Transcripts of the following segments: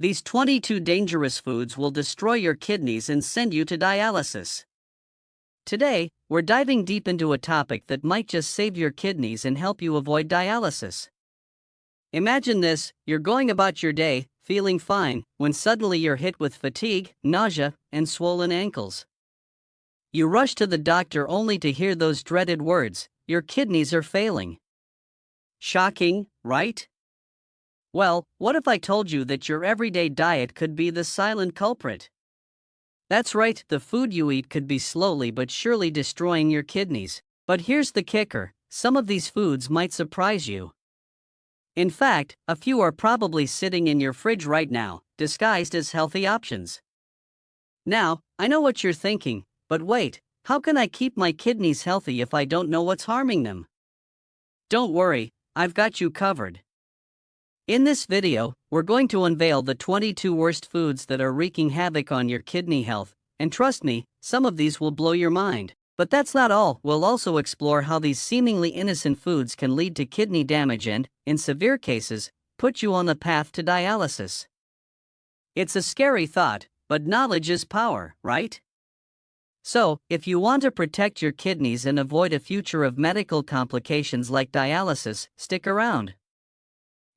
These 22 dangerous foods will destroy your kidneys and send you to dialysis. Today, we're diving deep into a topic that might just save your kidneys and help you avoid dialysis. Imagine this: you're going about your day, feeling fine, when suddenly you're hit with fatigue, nausea, and swollen ankles. You rush to the doctor only to hear those dreaded words: your kidneys are failing. Shocking, right? Well, what if I told you that your everyday diet could be the silent culprit? That's right, the food you eat could be slowly but surely destroying your kidneys. But here's the kicker: some of these foods might surprise you. In fact, a few are probably sitting in your fridge right now, disguised as healthy options. Now, I know what you're thinking, but wait, how can I keep my kidneys healthy if I don't know what's harming them? Don't worry, I've got you covered. In this video, we're going to unveil the 22 worst foods that are wreaking havoc on your kidney health, and trust me, some of these will blow your mind. But that's not all. We'll also explore how these seemingly innocent foods can lead to kidney damage and, in severe cases, put you on the path to dialysis. It's a scary thought, but knowledge is power, right? So, if you want to protect your kidneys and avoid a future of medical complications like dialysis, stick around.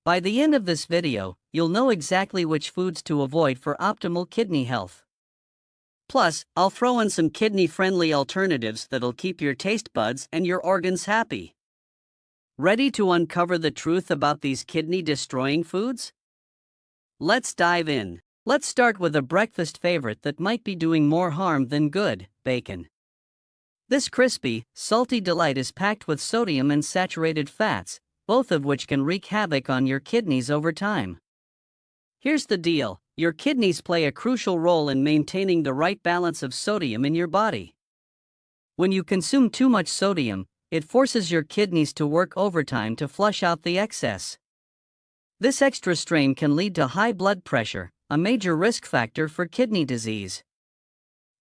By the end of this video, you'll know exactly which foods to avoid for optimal kidney health. Plus, I'll throw in some kidney-friendly alternatives that'll keep your taste buds and your organs happy. Ready to uncover the truth about these kidney-destroying foods? Let's dive in. Let's start with a breakfast favorite that might be doing more harm than good: bacon. This crispy, salty delight is packed with sodium and saturated fats, both of which can wreak havoc on your kidneys over time. Here's the deal: your kidneys play a crucial role in maintaining the right balance of sodium in your body. When you consume too much sodium, it forces your kidneys to work overtime to flush out the excess. This extra strain can lead to high blood pressure, a major risk factor for kidney disease.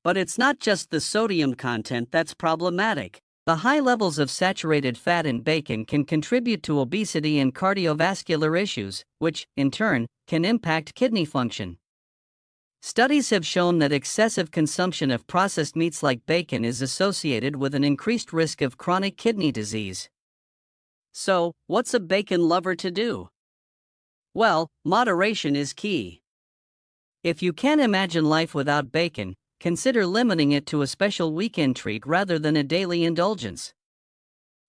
But it's not just the sodium content that's problematic. The high levels of saturated fat in bacon can contribute to obesity and cardiovascular issues, which, in turn, can impact kidney function. Studies have shown that excessive consumption of processed meats like bacon is associated with an increased risk of chronic kidney disease. So, what's a bacon lover to do? Well, moderation is key. If you can't imagine life without bacon, consider limiting it to a special weekend treat rather than a daily indulgence.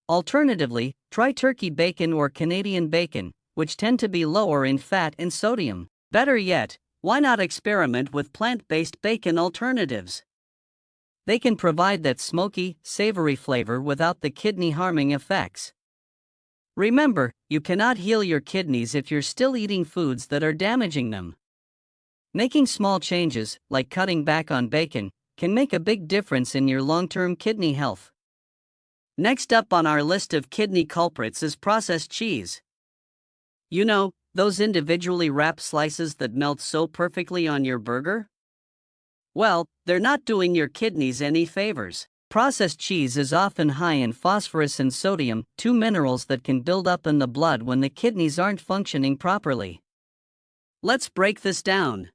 Alternatively, try turkey bacon or Canadian bacon, which tend to be lower in fat and sodium. Better yet, why not experiment with plant-based bacon alternatives? They can provide that smoky, savory flavor without the kidney-harming effects. Remember, you cannot heal your kidneys if you're still eating foods that are damaging them. Making small changes, like cutting back on bacon, can make a big difference in your long-term kidney health. Next up on our list of kidney culprits is processed cheese. You know, those individually wrapped slices that melt so perfectly on your burger? Well, they're not doing your kidneys any favors. Processed cheese is often high in phosphorus and sodium, two minerals that can build up in the blood when the kidneys aren't functioning properly. Let's break this down.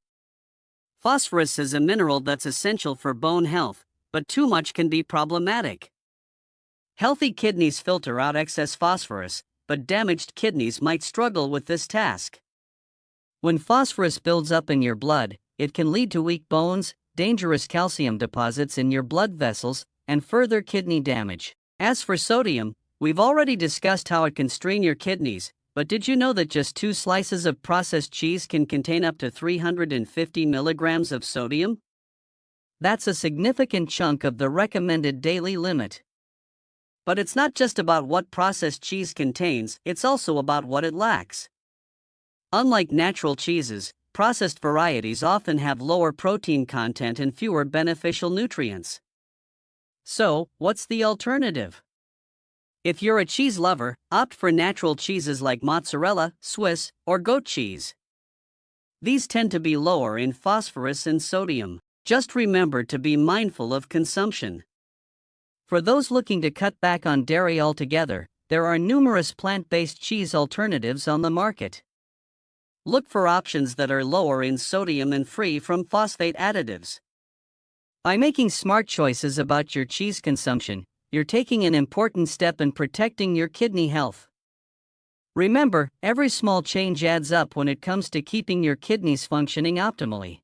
Phosphorus is a mineral that's essential for bone health, but too much can be problematic. Healthy kidneys filter out excess phosphorus, but damaged kidneys might struggle with this task. When phosphorus builds up in your blood, it can lead to weak bones, dangerous calcium deposits in your blood vessels, and further kidney damage. As for sodium, we've already discussed how it can strain your kidneys. But did you know that just 2 slices of processed cheese can contain up to 350 milligrams of sodium? That's a significant chunk of the recommended daily limit. But it's not just about what processed cheese contains, it's also about what it lacks. Unlike natural cheeses, processed varieties often have lower protein content and fewer beneficial nutrients. So, what's the alternative? If you're a cheese lover, opt for natural cheeses like mozzarella, Swiss, or goat cheese. These tend to be lower in phosphorus and sodium. Just remember to be mindful of consumption. For those looking to cut back on dairy altogether, there are numerous plant-based cheese alternatives on the market. Look for options that are lower in sodium and free from phosphate additives. By making smart choices about your cheese consumption, you're taking an important step in protecting your kidney health. Remember, every small change adds up when it comes to keeping your kidneys functioning optimally.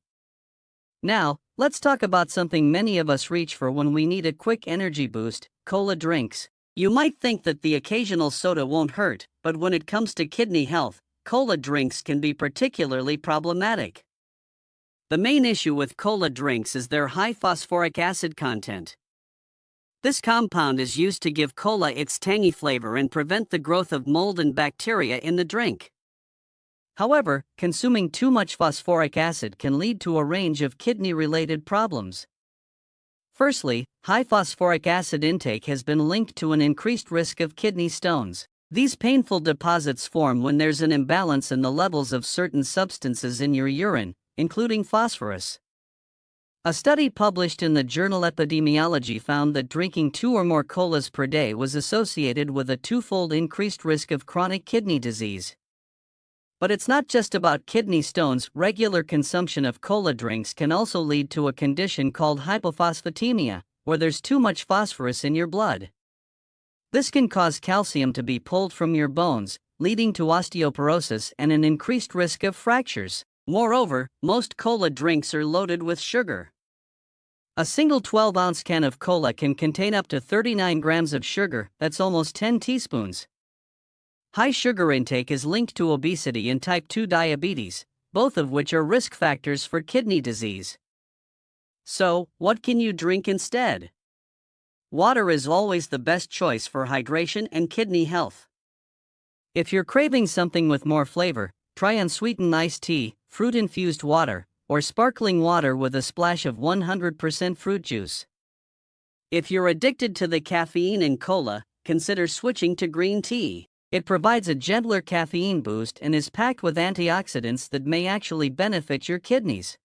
Now, let's talk about something many of us reach for when we need a quick energy boost: cola drinks. You might think that the occasional soda won't hurt, but when it comes to kidney health, cola drinks can be particularly problematic. The main issue with cola drinks is their high phosphoric acid content. This compound is used to give cola its tangy flavor and prevent the growth of mold and bacteria in the drink. However, consuming too much phosphoric acid can lead to a range of kidney-related problems. Firstly, high phosphoric acid intake has been linked to an increased risk of kidney stones. These painful deposits form when there's an imbalance in the levels of certain substances in your urine, including phosphorus. A study published in the journal Epidemiology found that drinking 2 or more colas per day was associated with a 2-fold increased risk of chronic kidney disease. But it's not just about kidney stones. Regular consumption of cola drinks can also lead to a condition called hypophosphatemia, where there's too much phosphorus in your blood. This can cause calcium to be pulled from your bones, leading to osteoporosis and an increased risk of fractures. Moreover, most cola drinks are loaded with sugar. A single 12-ounce can of cola can contain up to 39 grams of sugar, that's almost 10 teaspoons. High sugar intake is linked to obesity and type 2 diabetes, both of which are risk factors for kidney disease. So, what can you drink instead? Water is always the best choice for hydration and kidney health. If you're craving something with more flavor, try unsweetened iced tea, fruit-infused water, or sparkling water with a splash of 100% fruit juice. If you're addicted to the caffeine in cola, consider switching to green tea. It provides a gentler caffeine boost and is packed with antioxidants that may actually benefit your kidneys.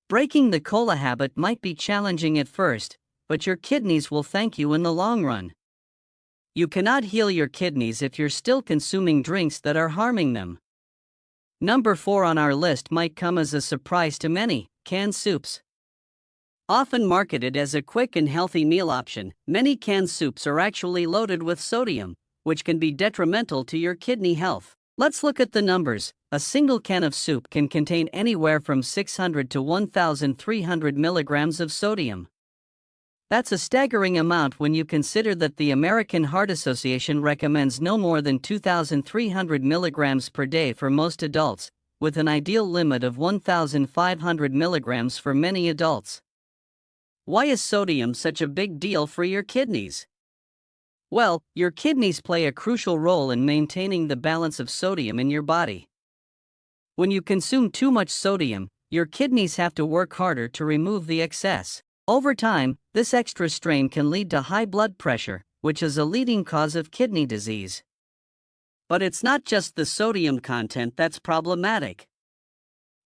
Breaking the cola habit might be challenging at first, but your kidneys will thank you in the long run. You cannot heal your kidneys if you're still consuming drinks that are harming them. Number 4 on our list might come as a surprise to many: canned soups. Often marketed as a quick and healthy meal option, many canned soups are actually loaded with sodium, which can be detrimental to your kidney health. Let's look at the numbers. A single can of soup can contain anywhere from 600 to 1,300 milligrams of sodium. That's a staggering amount when you consider that the American Heart Association recommends no more than 2,300 milligrams per day for most adults, with an ideal limit of 1,500 milligrams for many adults. Why is sodium such a big deal for your kidneys? Well, your kidneys play a crucial role in maintaining the balance of sodium in your body. When you consume too much sodium, your kidneys have to work harder to remove the excess. Over time, this extra strain can lead to high blood pressure, which is a leading cause of kidney disease. But it's not just the sodium content that's problematic.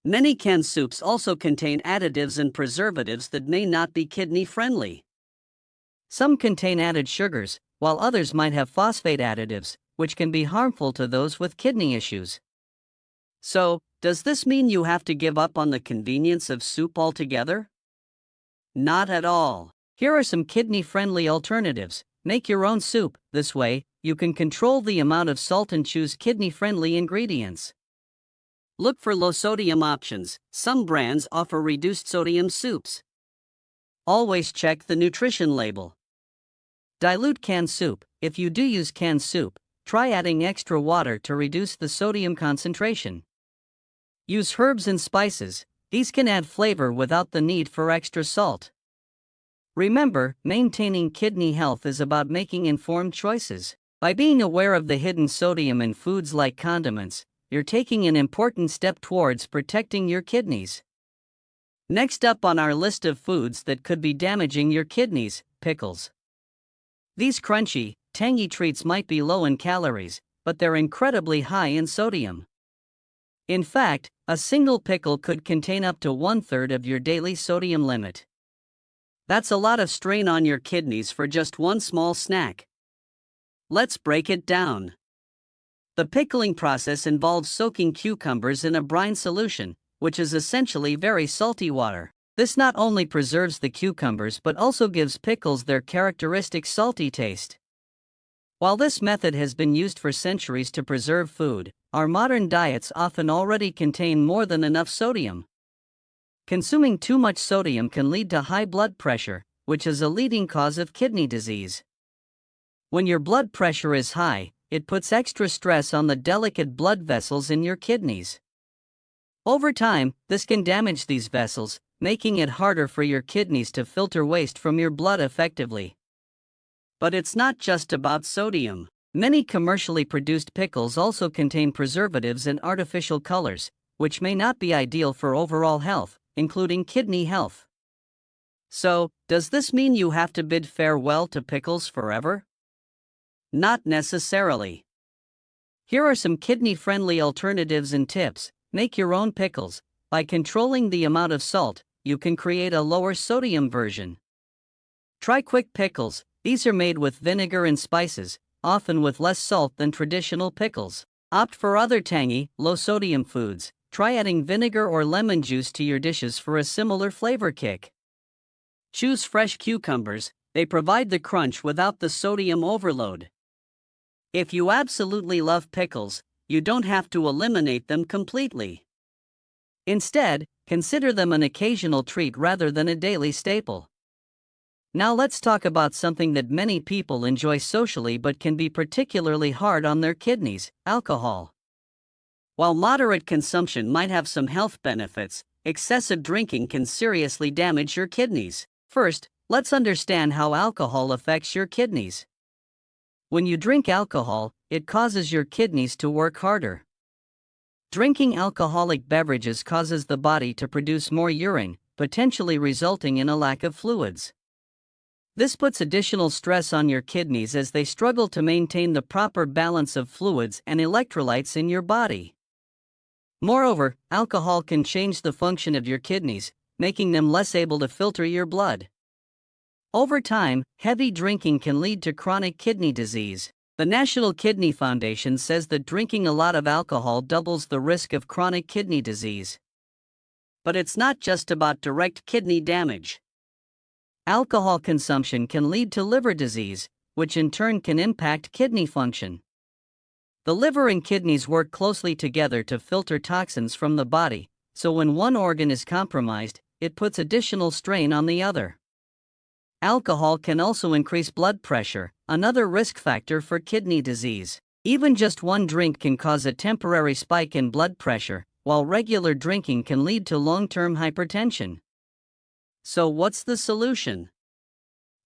Many canned soups also contain additives and preservatives that may not be kidney-friendly. Some contain added sugars, while others might have phosphate additives, which can be harmful to those with kidney issues. So, does this mean you have to give up on the convenience of soup altogether? Not at all. Here are some kidney-friendly alternatives. Make your own soup. This way, you can control the amount of salt and choose kidney-friendly ingredients. Look for low-sodium options. Some brands offer reduced sodium soups. Always check the nutrition label. Dilute canned soup. If you do use canned soup, try adding extra water to reduce the sodium concentration. Use herbs and spices. These can add flavor without the need for extra salt. Remember, maintaining kidney health is about making informed choices. By being aware of the hidden sodium in foods like condiments, you're taking an important step towards protecting your kidneys. Next up on our list of foods that could be damaging your kidneys: pickles. These crunchy, tangy treats might be low in calories, but they're incredibly high in sodium. In fact, a single pickle could contain up to 1/3 of your daily sodium limit. That's a lot of strain on your kidneys for just one small snack. Let's break it down. The pickling process involves soaking cucumbers in a brine solution, which is essentially very salty water. This not only preserves the cucumbers but also gives pickles their characteristic salty taste. While this method has been used for centuries to preserve food, our modern diets often already contain more than enough sodium. Consuming too much sodium can lead to high blood pressure, which is a leading cause of kidney disease. When your blood pressure is high, it puts extra stress on the delicate blood vessels in your kidneys. Over time, this can damage these vessels, making it harder for your kidneys to filter waste from your blood effectively. But it's not just about sodium. Many commercially produced pickles also contain preservatives and artificial colors, which may not be ideal for overall health, including kidney health. So, does this mean you have to bid farewell to pickles forever? Not necessarily. Here are some kidney-friendly alternatives and tips. Make your own pickles. By controlling the amount of salt, you can create a lower sodium version. Try quick pickles. These are made with vinegar and spices, often with less salt than traditional pickles. Opt for other tangy, low-sodium foods. Try adding vinegar or lemon juice to your dishes for a similar flavor kick. Choose fresh cucumbers. They provide the crunch without the sodium overload. If you absolutely love pickles, you don't have to eliminate them completely. Instead, consider them an occasional treat rather than a daily staple. Now let's talk about something that many people enjoy socially but can be particularly hard on their kidneys: alcohol. While moderate consumption might have some health benefits, excessive drinking can seriously damage your kidneys. First, let's understand how alcohol affects your kidneys. When you drink alcohol, it causes your kidneys to work harder. Drinking alcoholic beverages causes the body to produce more urine, potentially resulting in a lack of fluids. This puts additional stress on your kidneys as they struggle to maintain the proper balance of fluids and electrolytes in your body. Moreover, alcohol can change the function of your kidneys, making them less able to filter your blood. Over time, heavy drinking can lead to chronic kidney disease. The National Kidney Foundation says that drinking a lot of alcohol doubles the risk of chronic kidney disease. But it's not just about direct kidney damage. Alcohol consumption can lead to liver disease, which in turn can impact kidney function. The liver and kidneys work closely together to filter toxins from the body, so when one organ is compromised, it puts additional strain on the other. Alcohol can also increase blood pressure, another risk factor for kidney disease. Even just one drink can cause a temporary spike in blood pressure, while regular drinking can lead to long-term hypertension. So what's the solution?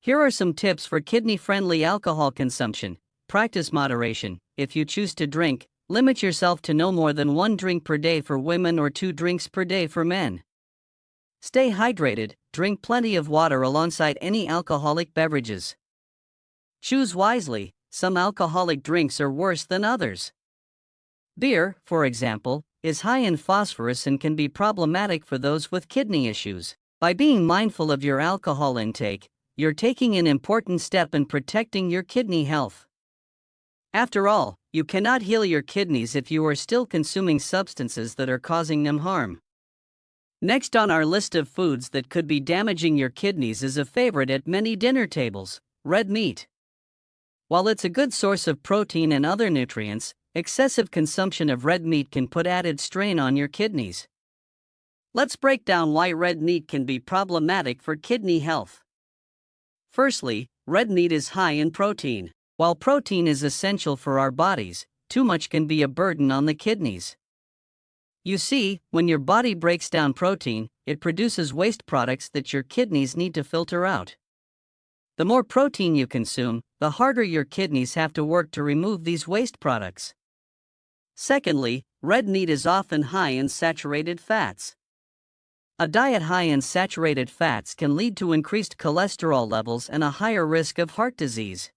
Here are some tips for kidney-friendly alcohol consumption. Practice moderation. If you choose to drink, limit yourself to no more than 1 drink per day for women or 2 drinks per day for men. Stay hydrated. Drink plenty of water alongside any alcoholic beverages. Choose wisely. Some alcoholic drinks are worse than others. Beer, for example, is high in phosphorus and can be problematic for those with kidney issues. By being mindful of your alcohol intake, you're taking an important step in protecting your kidney health. After all, you cannot heal your kidneys if you are still consuming substances that are causing them harm. Next on our list of foods that could be damaging your kidneys is a favorite at many dinner tables: red meat. While it's a good source of protein and other nutrients, excessive consumption of red meat can put added strain on your kidneys. Let's break down why red meat can be problematic for kidney health. Firstly, red meat is high in protein. While protein is essential for our bodies, too much can be a burden on the kidneys. You see, when your body breaks down protein, it produces waste products that your kidneys need to filter out. The more protein you consume, the harder your kidneys have to work to remove these waste products. Secondly, red meat is often high in saturated fats. A diet high in saturated fats can lead to increased cholesterol levels and a higher risk of heart disease.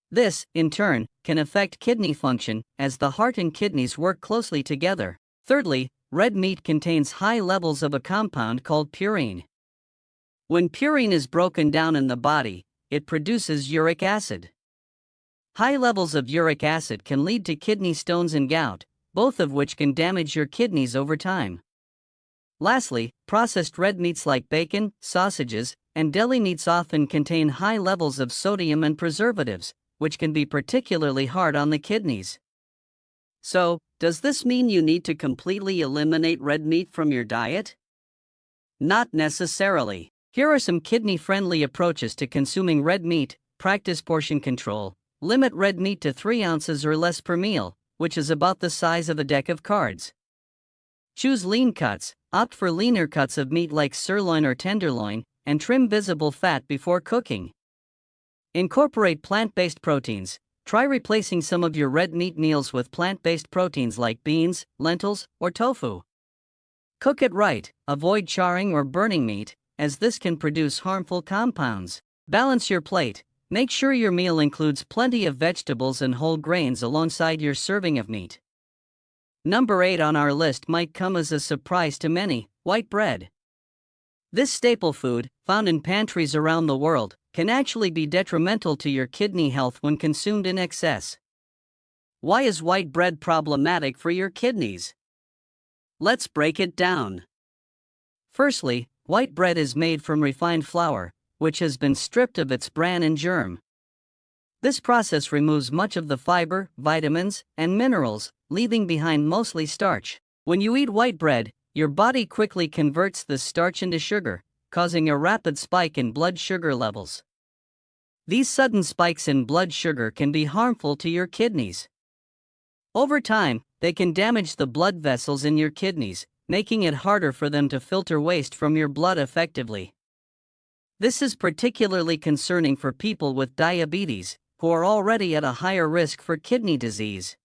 This, in turn, can affect kidney function, as the heart and kidneys work closely together. Thirdly, red meat contains high levels of a compound called purine. When purine is broken down in the body, it produces uric acid. High levels of uric acid can lead to kidney stones and gout, both of which can damage your kidneys over time. Lastly, processed red meats like bacon, sausages, and deli meats often contain high levels of sodium and preservatives, which can be particularly hard on the kidneys. So, does this mean you need to completely eliminate red meat from your diet? Not necessarily. Here are some kidney-friendly approaches to consuming red meat. Practice portion control. Limit red meat to 3 ounces or less per meal, which is about the size of a deck of cards. Choose lean cuts. Opt for leaner cuts of meat like sirloin or tenderloin, and trim visible fat before cooking. Incorporate plant-based proteins. Try replacing some of your red meat meals with plant-based proteins like beans, lentils, or tofu. Cook it right. Avoid charring or burning meat, as this can produce harmful compounds. Balance your plate. Make sure your meal includes plenty of vegetables and whole grains alongside your serving of meat. Number 8 on our list might come as a surprise to many: white bread. This staple food, found in pantries around the world, can actually be detrimental to your kidney health when consumed in excess. Why is white bread problematic for your kidneys? Let's break it down. Firstly, white bread is made from refined flour, which has been stripped of its bran and germ. This process removes much of the fiber, vitamins, and minerals, leaving behind mostly starch. When you eat white bread, your body quickly converts this starch into sugar, causing a rapid spike in blood sugar levels. These sudden spikes in blood sugar can be harmful to your kidneys. Over time, they can damage the blood vessels in your kidneys, making it harder for them to filter waste from your blood effectively. This is particularly concerning for people with diabetes, who are already at a higher risk for kidney disease.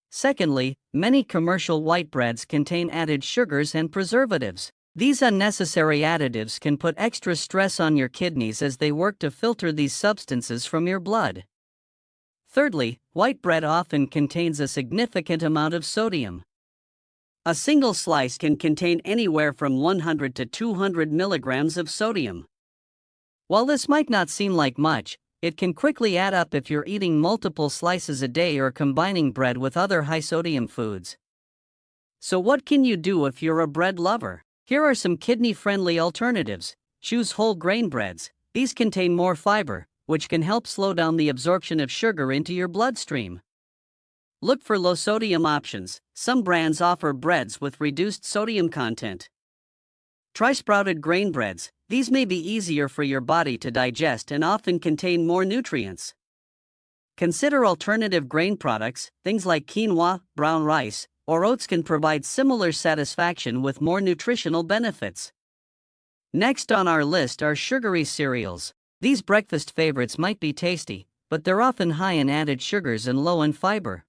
Secondly, many commercial white breads contain added sugars and preservatives. These unnecessary additives can put extra stress on your kidneys as they work to filter these substances from your blood. Thirdly, white bread often contains a significant amount of sodium. A single slice can contain anywhere from 100 to 200 milligrams of sodium. While this might not seem like much, it can quickly add up if you're eating multiple slices a day or combining bread with other high-sodium foods. So what can you do if you're a bread lover? Here are some kidney-friendly alternatives. Choose whole grain breads. These contain more fiber, which can help slow down the absorption of sugar into your bloodstream. Look for low-sodium options. Some brands offer breads with reduced sodium content. Try sprouted grain breads. These may be easier for your body to digest and often contain more nutrients. Consider alternative grain products. Things like quinoa, brown rice, or oats can provide similar satisfaction with more nutritional benefits. Next on our list are sugary cereals. These breakfast favorites might be tasty, but they're often high in added sugars and low in fiber.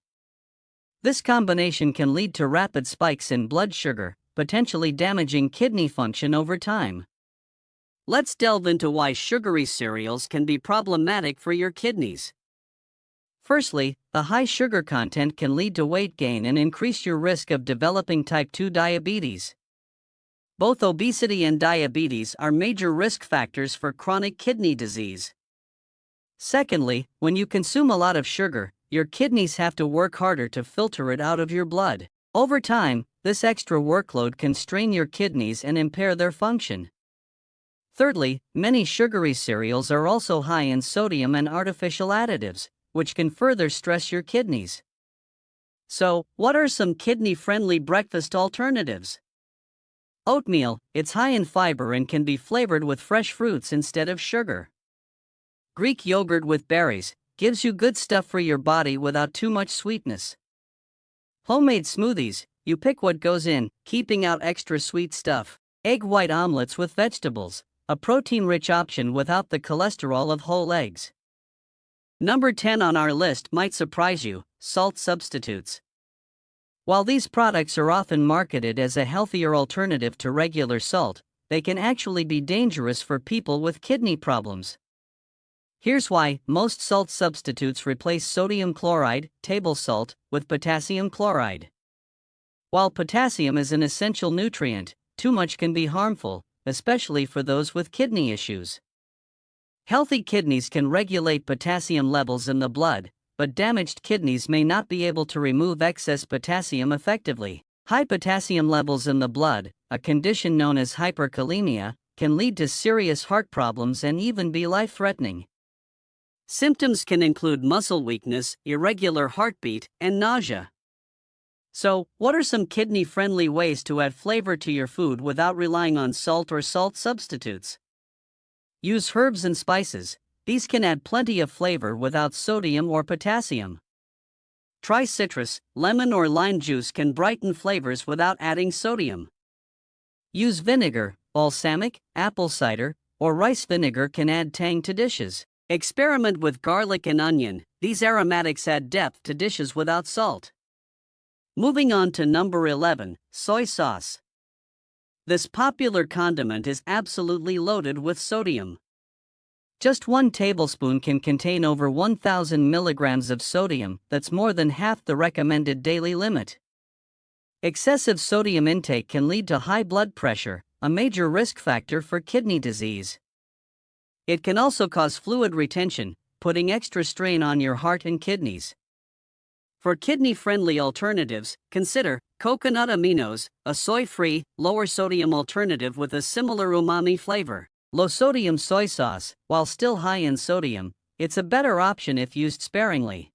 This combination can lead to rapid spikes in blood sugar, potentially damaging kidney function over time. Let's delve into why sugary cereals can be problematic for your kidneys. Firstly, the high sugar content can lead to weight gain and increase your risk of developing type 2 diabetes. Both obesity and diabetes are major risk factors for chronic kidney disease. Secondly, when you consume a lot of sugar, your kidneys have to work harder to filter it out of your blood. Over time, this extra workload can strain your kidneys and impair their function. Thirdly, many sugary cereals are also high in sodium and artificial additives, which can further stress your kidneys. So, what are some kidney-friendly breakfast alternatives? Oatmeal. It's high in fiber and can be flavored with fresh fruits instead of sugar. Greek yogurt with berries gives you good stuff for your body without too much sweetness. Homemade smoothies. You pick what goes in, keeping out extra sweet stuff. Egg white omelets with vegetables, a protein-rich option without the cholesterol of whole eggs. Number 10 on our list might surprise you: salt substitutes. While these products are often marketed as a healthier alternative to regular salt, they can actually be dangerous for people with kidney problems. Here's why: most salt substitutes replace sodium chloride, table salt, with potassium chloride. While potassium is an essential nutrient, too much can be harmful, especially for those with kidney issues. Healthy kidneys can regulate potassium levels in the blood, but damaged kidneys may not be able to remove excess potassium effectively. High potassium levels in the blood, a condition known as hyperkalemia, can lead to serious heart problems and even be life-threatening. Symptoms can include muscle weakness, irregular heartbeat, and nausea. So, what are some kidney-friendly ways to add flavor to your food without relying on salt or salt substitutes? Use herbs and spices. These can add plenty of flavor without sodium or potassium. Try citrus, lemon or lime juice can brighten flavors without adding sodium. Use vinegar, balsamic, apple cider, or rice vinegar can add tang to dishes. Experiment with garlic and onion. These aromatics add depth to dishes without salt. Moving on to number 11, soy sauce. This popular condiment is absolutely loaded with sodium. Just 1 tablespoon can contain over 1,000 milligrams of sodium, that's more than half the recommended daily limit. Excessive sodium intake can lead to high blood pressure, a major risk factor for kidney disease. It can also cause fluid retention, putting extra strain on your heart and kidneys. For kidney-friendly alternatives, consider coconut aminos, a soy-free, lower-sodium alternative with a similar umami flavor. Low-sodium soy sauce, while still high in sodium, it's a better option if used sparingly.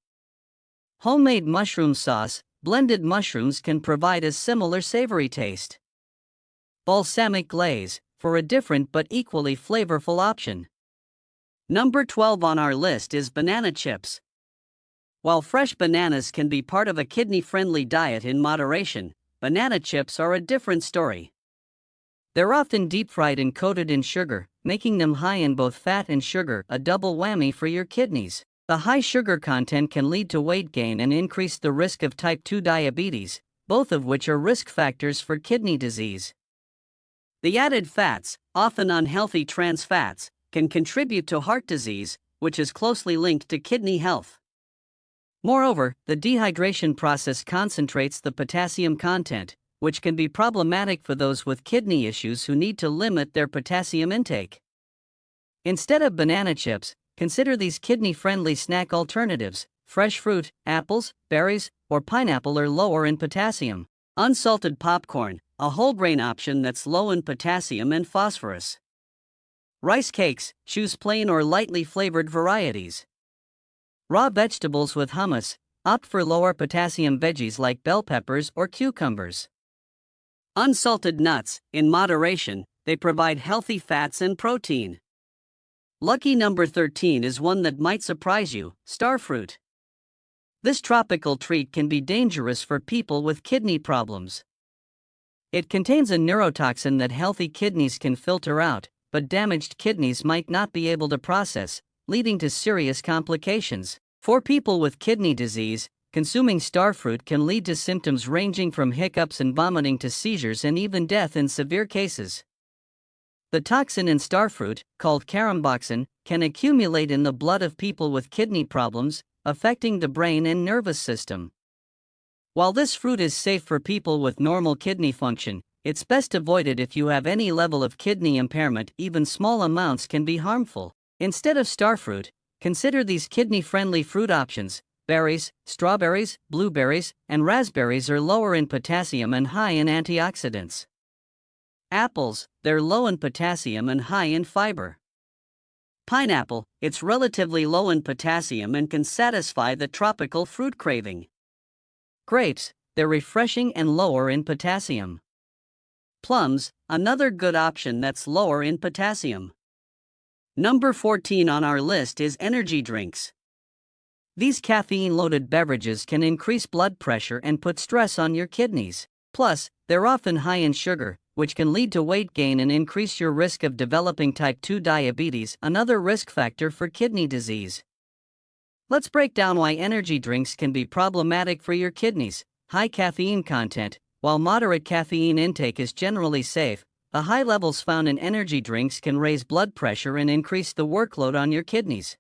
Homemade mushroom sauce, blended mushrooms can provide a similar savory taste. Balsamic glaze, for a different but equally flavorful option. Number 12 on our list is banana chips. While fresh bananas can be part of a kidney-friendly diet in moderation, banana chips are a different story. They're often deep-fried and coated in sugar, making them high in both fat and sugar, a double whammy for your kidneys. The high sugar content can lead to weight gain and increase the risk of type 2 diabetes, both of which are risk factors for kidney disease. The added fats, often unhealthy trans fats, can contribute to heart disease, which is closely linked to kidney health. Moreover, the dehydration process concentrates the potassium content, which can be problematic for those with kidney issues who need to limit their potassium intake. Instead of banana chips, consider these kidney-friendly snack alternatives. Fresh fruit, apples, berries, or pineapple are lower in potassium. Unsalted popcorn, a whole grain option that's low in potassium and phosphorus. Rice cakes, choose plain or lightly flavored varieties. Raw vegetables with hummus, opt for lower potassium veggies like bell peppers or cucumbers. Unsalted nuts, in moderation, they provide healthy fats and protein. Lucky number 13 is one that might surprise you, starfruit. This tropical treat can be dangerous for people with kidney problems. It contains a neurotoxin that healthy kidneys can filter out, but damaged kidneys might not be able to process, leading to serious complications. For people with kidney disease, consuming starfruit can lead to symptoms ranging from hiccups and vomiting to seizures and even death in severe cases. The toxin in starfruit, called caramboxin, can accumulate in the blood of people with kidney problems, affecting the brain and nervous system. While this fruit is safe for people with normal kidney function, it's best avoided if you have any level of kidney impairment. Even small amounts can be harmful. Instead of starfruit, consider these kidney-friendly fruit options. Berries, strawberries, blueberries, and raspberries are lower in potassium and high in antioxidants. Apples, they're low in potassium and high in fiber. Pineapple, it's relatively low in potassium and can satisfy the tropical fruit craving. Grapes, they're refreshing and lower in potassium. Plums, another good option that's lower in potassium. Number 14 on our list is energy drinks. These caffeine-loaded beverages can increase blood pressure and put stress on your kidneys. Plus, they're often high in sugar, which can lead to weight gain and increase your risk of developing type 2 diabetes, another risk factor for kidney disease. Let's break down why energy drinks can be problematic for your kidneys. High caffeine content. While moderate caffeine intake is generally safe, the high levels found in energy drinks can raise blood pressure and increase the workload on your kidneys.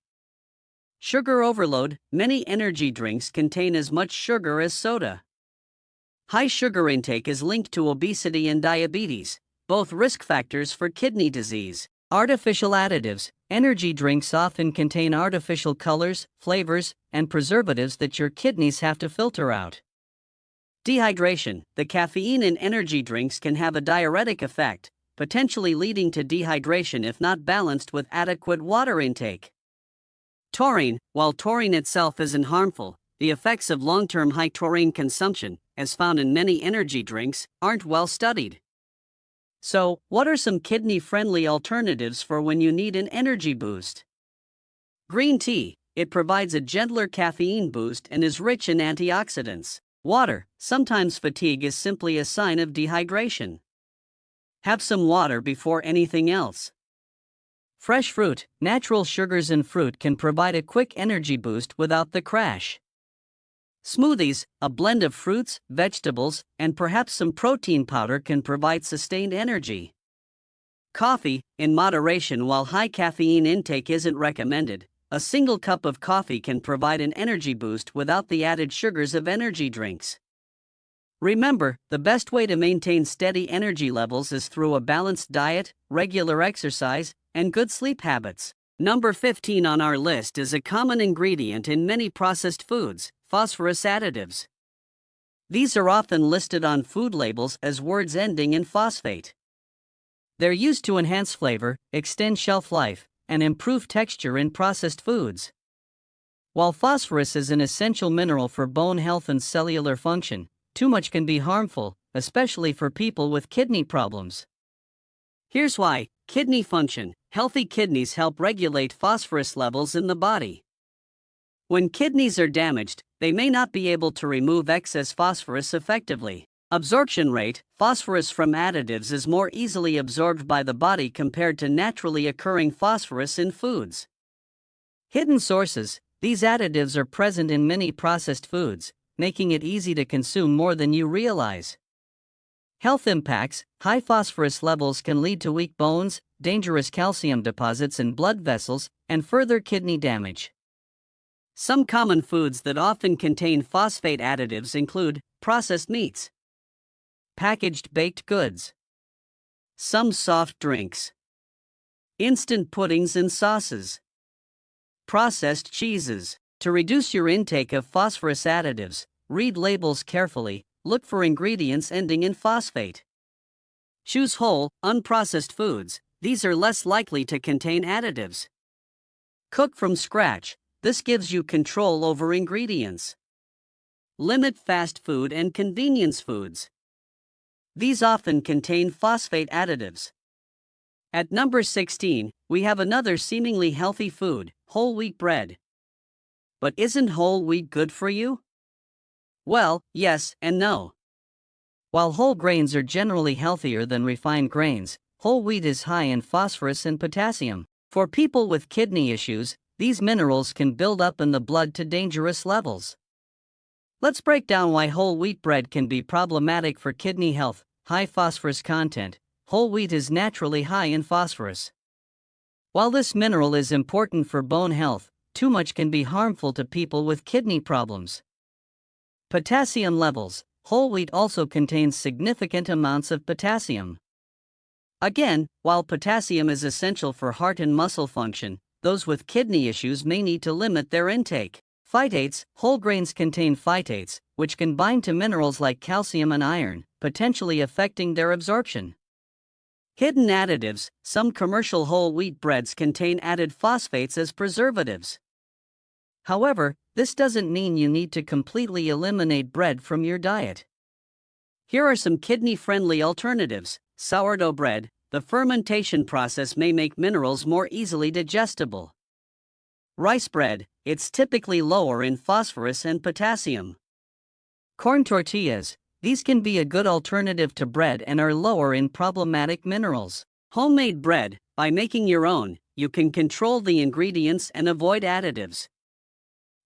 Sugar overload. Many energy drinks contain as much sugar as soda. High sugar intake is linked to obesity and diabetes, both risk factors for kidney disease. Artificial additives. Energy drinks often contain artificial colors, flavors, and preservatives that your kidneys have to filter out. Dehydration. The caffeine in energy drinks can have a diuretic effect, potentially leading to dehydration if not balanced with adequate water intake. Taurine. While taurine itself isn't harmful, the effects of long-term high taurine consumption, as found in many energy drinks, aren't well studied. So, what are some kidney-friendly alternatives for when you need an energy boost? Green tea. It provides a gentler caffeine boost and is rich in antioxidants. Water. Sometimes fatigue is simply a sign of dehydration. Have some water before anything else. Fresh fruit. Natural sugars in fruit can provide a quick energy boost without the crash. Smoothies, a blend of fruits, vegetables, and perhaps some protein powder can provide sustained energy. Coffee, in moderation. While high caffeine intake isn't recommended, a single cup of coffee can provide an energy boost without the added sugars of energy drinks. Remember, the best way to maintain steady energy levels is through a balanced diet, regular exercise, and good sleep habits. Number 15 on our list is a common ingredient in many processed foods: phosphorus additives. These are often listed on food labels as words ending in phosphate. They're used to enhance flavor, extend shelf life, and improve texture in processed foods. While phosphorus is an essential mineral for bone health and cellular function, too much can be harmful, especially for people with kidney problems. Here's why. Kidney function. Healthy kidneys help regulate phosphorus levels in the body. When kidneys are damaged, they may not be able to remove excess phosphorus effectively. Absorption rate. Phosphorus from additives is more easily absorbed by the body compared to naturally occurring phosphorus in foods. Hidden sources. These additives are present in many processed foods, making it easy to consume more than you realize. Health impacts. High phosphorus levels can lead to weak bones, dangerous calcium deposits in blood vessels, and further kidney damage. Some common foods that often contain phosphate additives include processed meats, packaged baked goods, some soft drinks, instant puddings and sauces, processed cheeses. To reduce your intake of phosphorus additives, read labels carefully, look for ingredients ending in phosphate. Choose whole, unprocessed foods. These are less likely to contain additives. Cook from scratch. This gives you control over ingredients. Limit fast food and convenience foods. These often contain phosphate additives. At number 16, we have another seemingly healthy food: whole wheat bread. But isn't whole wheat good for you? Well, yes and no. While whole grains are generally healthier than refined grains, whole wheat is high in phosphorus and potassium. For people with kidney issues, these minerals can build up in the blood to dangerous levels. Let's break down why whole wheat bread can be problematic for kidney health. High phosphorus content. Whole wheat is naturally high in phosphorus. While this mineral is important for bone health, too much can be harmful to people with kidney problems. Potassium levels. Whole wheat also contains significant amounts of potassium. Again, while potassium is essential for heart and muscle function, those with kidney issues may need to limit their intake. Phytates. Whole grains contain phytates, which can bind to minerals like calcium and iron, potentially affecting their absorption. Hidden additives. Some commercial whole wheat breads contain added phosphates as preservatives. However, this doesn't mean you need to completely eliminate bread from your diet. Here are some kidney-friendly alternatives. Sourdough bread. The fermentation process may make minerals more easily digestible. Rice bread. It's typically lower in phosphorus and potassium. Corn tortillas. These can be a good alternative to bread and are lower in problematic minerals. Homemade bread. By making your own, you can control the ingredients and avoid additives.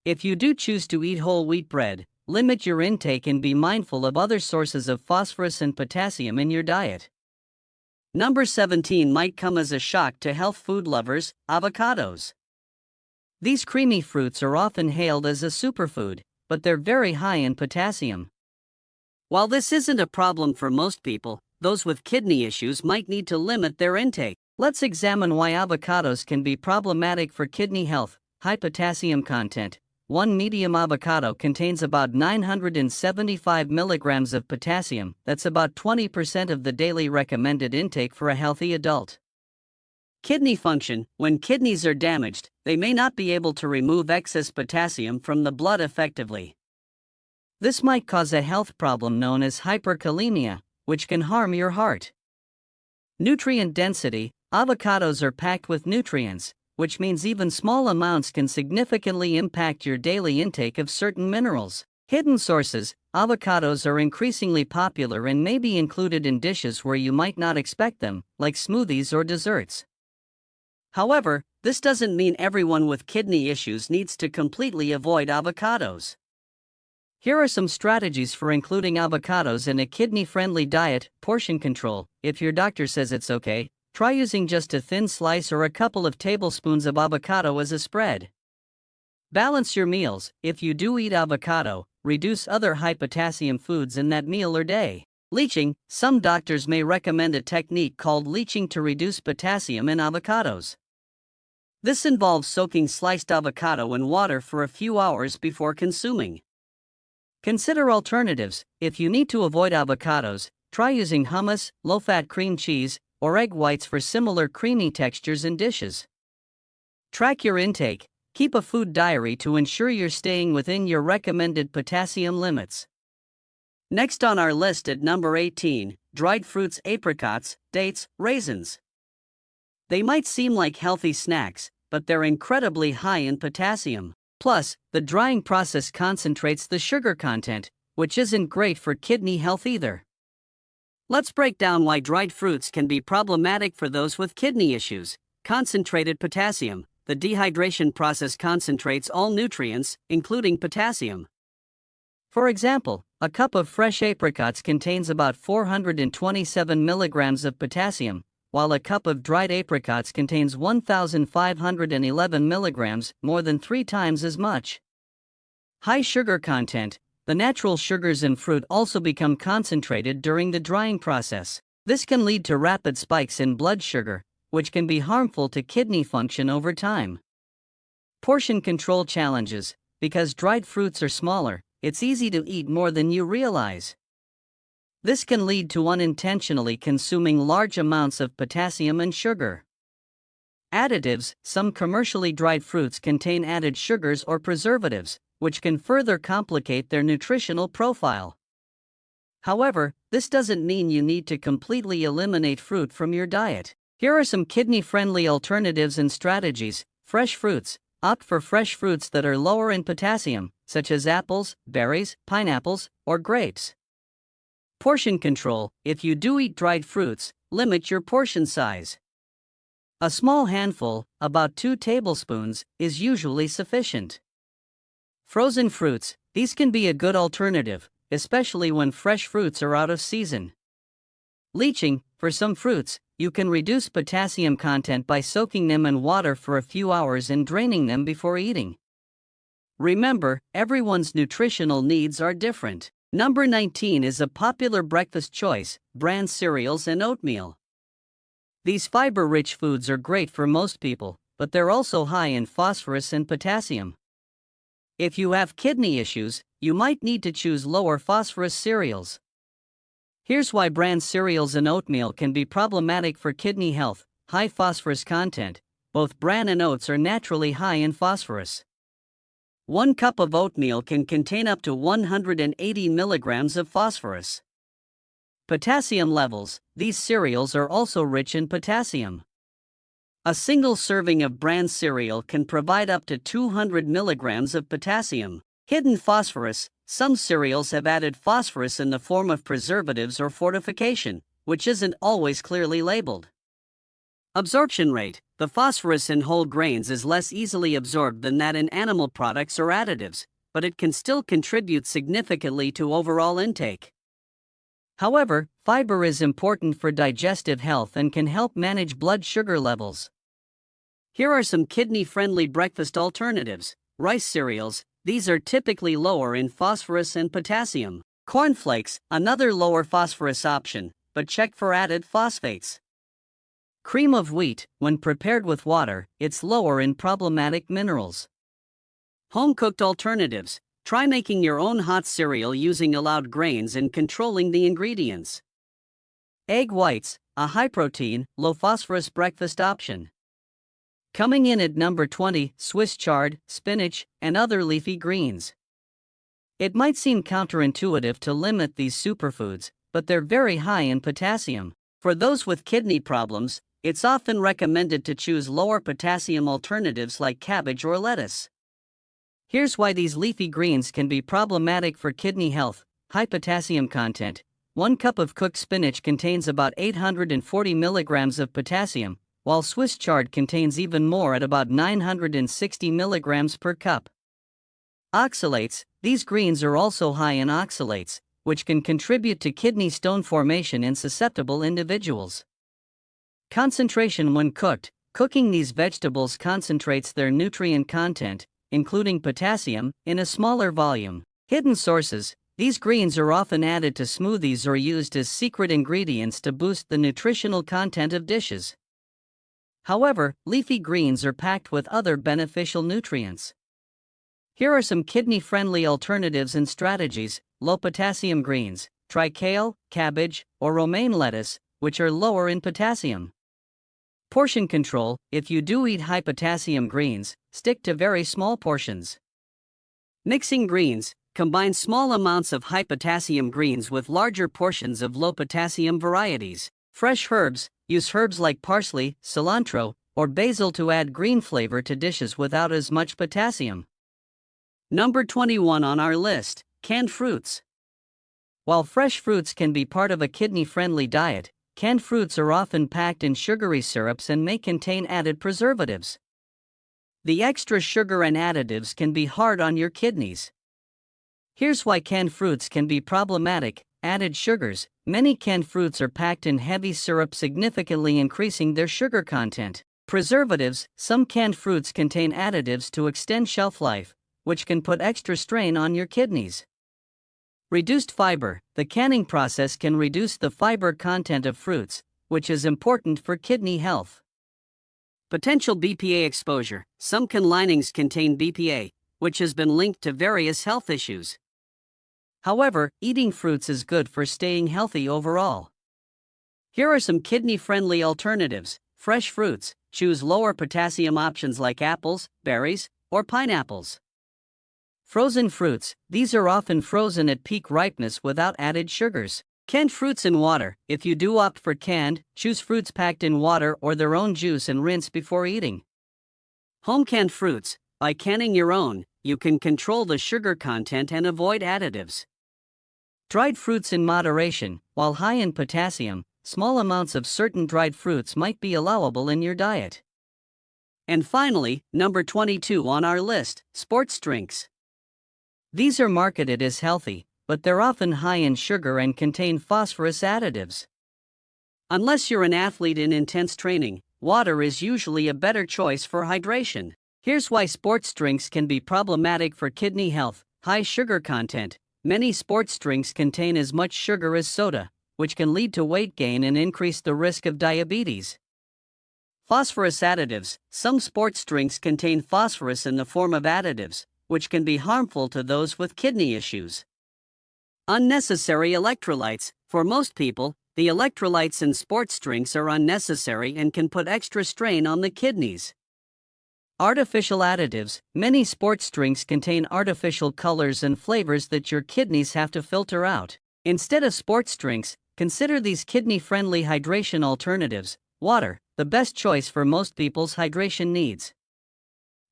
If you do choose to eat whole wheat bread, limit your intake and be mindful of other sources of phosphorus and potassium in your diet. Number 17 might come as a shock to health food lovers: avocados. These creamy fruits are often hailed as a superfood, but they're very high in potassium. While this isn't a problem for most people, those with kidney issues might need to limit their intake. Let's examine why avocados can be problematic for kidney health. High potassium content. One medium avocado contains about 975 milligrams of potassium, that's about 20% of the daily recommended intake for a healthy adult. Kidney function. When kidneys are damaged, they may not be able to remove excess potassium from the blood effectively. This might cause a health problem known as hyperkalemia, which can harm your heart. Nutrient density. Avocados are packed with nutrients, which means even small amounts can significantly impact your daily intake of certain minerals. Hidden sources. Avocados are increasingly popular and may be included in dishes where you might not expect them, like smoothies or desserts. However, this doesn't mean everyone with kidney issues needs to completely avoid avocados. Here are some strategies for including avocados in a kidney-friendly diet. Portion control. If your doctor says it's okay, try using just a thin slice or a couple of tablespoons of avocado as a spread. Balance your meals. If you do eat avocado, reduce other high-potassium foods in that meal or day. Leaching. Some doctors may recommend a technique called leaching to reduce potassium in avocados. This involves soaking sliced avocado in water for a few hours before consuming. Consider alternatives. If you need to avoid avocados, try using hummus, low-fat cream cheese, or egg whites for similar creamy textures in dishes. Track your intake. Keep a food diary to ensure you're staying within your recommended potassium limits. Next on our list at number 18, dried fruits, apricots, dates, raisins. They might seem like healthy snacks, but they're incredibly high in potassium. Plus, the drying process concentrates the sugar content, which isn't great for kidney health either. Let's break down why dried fruits can be problematic for those with kidney issues. Concentrated potassium. The dehydration process concentrates all nutrients, including potassium. For example, a cup of fresh apricots contains about 427 milligrams of potassium, while a cup of dried apricots contains 1,511 milligrams, more than 3 times as much. High sugar content. The natural sugars in fruit also become concentrated during the drying process. This can lead to rapid spikes in blood sugar, which can be harmful to kidney function over time. Portion control challenges. Because dried fruits are smaller, it's easy to eat more than you realize. This can lead to unintentionally consuming large amounts of potassium and sugar. Additives. Some commercially dried fruits contain added sugars or preservatives, which can further complicate their nutritional profile. However, this doesn't mean you need to completely eliminate fruit from your diet. Here are some kidney-friendly alternatives and strategies. Fresh fruits. Opt for fresh fruits that are lower in potassium, such as apples, berries, pineapples, or grapes. Portion control. If you do eat dried fruits, limit your portion size. A small handful, about 2 tablespoons, is usually sufficient. Frozen fruits. These can be a good alternative, especially when fresh fruits are out of season. Leaching. For some fruits, you can reduce potassium content by soaking them in water for a few hours and draining them before eating. Remember, everyone's nutritional needs are different. Number 19 is a popular breakfast choice: bran cereals and oatmeal. These fiber-rich foods are great for most people, but they're also high in phosphorus and potassium. If you have kidney issues, you might need to choose lower phosphorus cereals. Here's why bran cereals and oatmeal can be problematic for kidney health. High phosphorus content. Both bran and oats are naturally high in phosphorus. 1 cup of oatmeal can contain up to 180 milligrams of phosphorus. Potassium levels. These cereals are also rich in potassium. A single serving of bran cereal can provide up to 200 milligrams of potassium. Hidden phosphorus. Some cereals have added phosphorus in the form of preservatives or fortification, which isn't always clearly labeled. Absorption rate. The phosphorus in whole grains is less easily absorbed than that in animal products or additives, but it can still contribute significantly to overall intake. However, fiber is important for digestive health and can help manage blood sugar levels. Here are some kidney-friendly breakfast alternatives. Rice cereals. These are typically lower in phosphorus and potassium. Cornflakes, another lower phosphorus option, but check for added phosphates. Cream of wheat, when prepared with water, it's lower in problematic minerals. Home-cooked alternatives. Try making your own hot cereal using allowed grains and controlling the ingredients. Egg whites, a high-protein, low-phosphorus breakfast option. Coming in at number 20, Swiss chard, spinach, and other leafy greens. It might seem counterintuitive to limit these superfoods, but they're very high in potassium. For those with kidney problems, it's often recommended to choose lower potassium alternatives like cabbage or lettuce. Here's why these leafy greens can be problematic for kidney health. High potassium content. 1 cup of cooked spinach contains about 840 milligrams of potassium, while Swiss chard contains even more at about 960 milligrams per cup. Oxalates. These greens are also high in oxalates, which can contribute to kidney stone formation in susceptible individuals. Concentration when cooked. Cooking these vegetables concentrates their nutrient content, including potassium, in a smaller volume. Hidden sources. These greens are often added to smoothies or used as secret ingredients to boost the nutritional content of dishes. However, leafy greens are packed with other beneficial nutrients. Here are some kidney-friendly alternatives and strategies. Low potassium greens. Try kale, cabbage, or romaine lettuce, which are lower in potassium. Portion control. If you do eat high potassium greens, stick to very small portions. Mixing greens. Combine small amounts of high potassium greens with larger portions of low potassium varieties. Fresh herbs. Use herbs like parsley, cilantro, or basil to add green flavor to dishes without as much potassium. Number 21 on our list, canned fruits. While fresh fruits can be part of a kidney-friendly diet, canned fruits are often packed in sugary syrups and may contain added preservatives. The extra sugar and additives can be hard on your kidneys. Here's why canned fruits can be problematic. Added sugars. Many canned fruits are packed in heavy syrup, significantly increasing their sugar content. Preservatives. Some canned fruits contain additives to extend shelf life, which can put extra strain on your kidneys. Reduced fiber. The canning process can reduce the fiber content of fruits, which is important for kidney health. Potential BPA exposure. Some can linings contain BPA, which has been linked to various health issues. However, eating fruits is good for staying healthy overall. Here are some kidney-friendly alternatives. Fresh fruits. Choose lower potassium options like apples, berries, or pineapples. Frozen fruits. These are often frozen at peak ripeness without added sugars. Canned fruits in water. If you do opt for canned, choose fruits packed in water or their own juice and rinse before eating. Home canned fruits. By canning your own, you can control the sugar content and avoid additives. Dried fruits in moderation. While high in potassium, small amounts of certain dried fruits might be allowable in your diet. And finally, number 22 on our list, sports drinks. These are marketed as healthy, but they're often high in sugar and contain phosphorus additives. Unless you're an athlete in intense training, water is usually a better choice for hydration. Here's why sports drinks can be problematic for kidney health. High sugar content. Many sports drinks contain as much sugar as soda, which can lead to weight gain and increase the risk of diabetes. Phosphorus additives. Some sports drinks contain phosphorus in the form of additives, which can be harmful to those with kidney issues. Unnecessary electrolytes. For most people, the electrolytes in sports drinks are unnecessary and can put extra strain on the kidneys. Artificial additives. Many sports drinks contain artificial colors and flavors that your kidneys have to filter out. Instead of sports drinks, consider these kidney-friendly hydration alternatives. Water, the best choice for most people's hydration needs.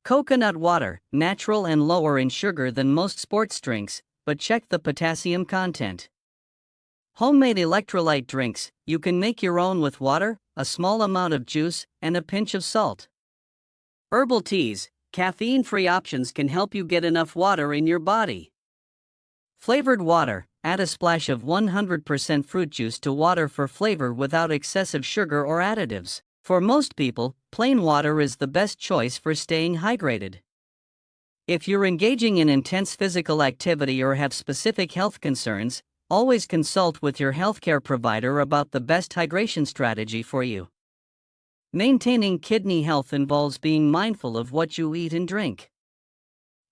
Coconut water, natural and lower in sugar than most sports drinks, but check the potassium content. Homemade electrolyte drinks. You can make your own with water, a small amount of juice, and a pinch of salt. Herbal teas. Caffeine-free options can help you get enough water in your body. Flavored water. Add a splash of 100% fruit juice to water for flavor without excessive sugar or additives. For most people, plain water is the best choice for staying hydrated. If you're engaging in intense physical activity or have specific health concerns, always consult with your healthcare provider about the best hydration strategy for you. Maintaining kidney health involves being mindful of what you eat and drink.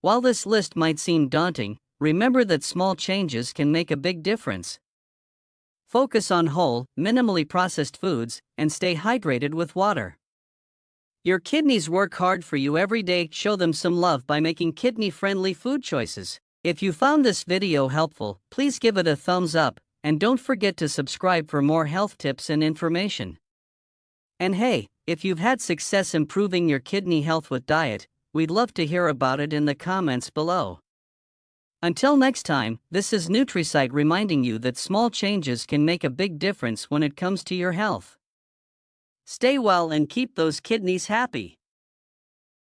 While this list might seem daunting, remember that small changes can make a big difference. Focus on whole, minimally processed foods, and stay hydrated with water. Your kidneys work hard for you every day. Show them some love by making kidney-friendly food choices. If you found this video helpful, please give it a thumbs up, and don't forget to subscribe for more health tips and information. And hey, if you've had success improving your kidney health with diet, we'd love to hear about it in the comments below. Until next time, this is NutriSite reminding you that small changes can make a big difference when it comes to your health. Stay well and keep those kidneys happy.